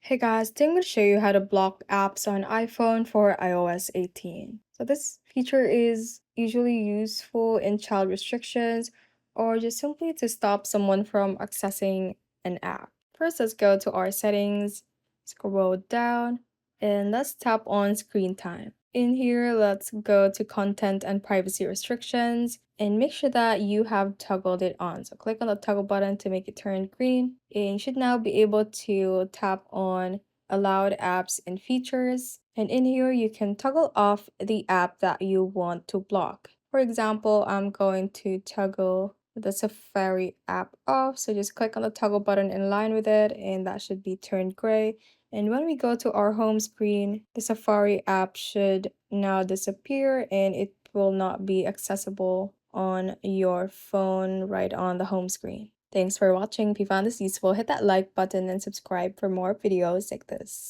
Hey guys, today I'm going to show you how to block apps on iPhone for iOS 18. So this feature is usually useful in child restrictions or just simply to stop someone from accessing an app. First, let's go to our settings, scroll down, and let's tap on screen time. In here, let's go to content and privacy restrictions and make sure that you have toggled it on. So click on the toggle button to make it turn green, and you should now be able to tap on allowed apps and features. And in here, you can toggle off the app that you want to block. For example, I'm going to toggle the Safari app off. So just click on the toggle button in line with it, and that should be turned gray. And when we go to our home screen, the Safari app should now disappear and it will not be accessible on your phone right on the home screen. Thanks for watching. If you found this useful, hit that like button and subscribe for more videos like this.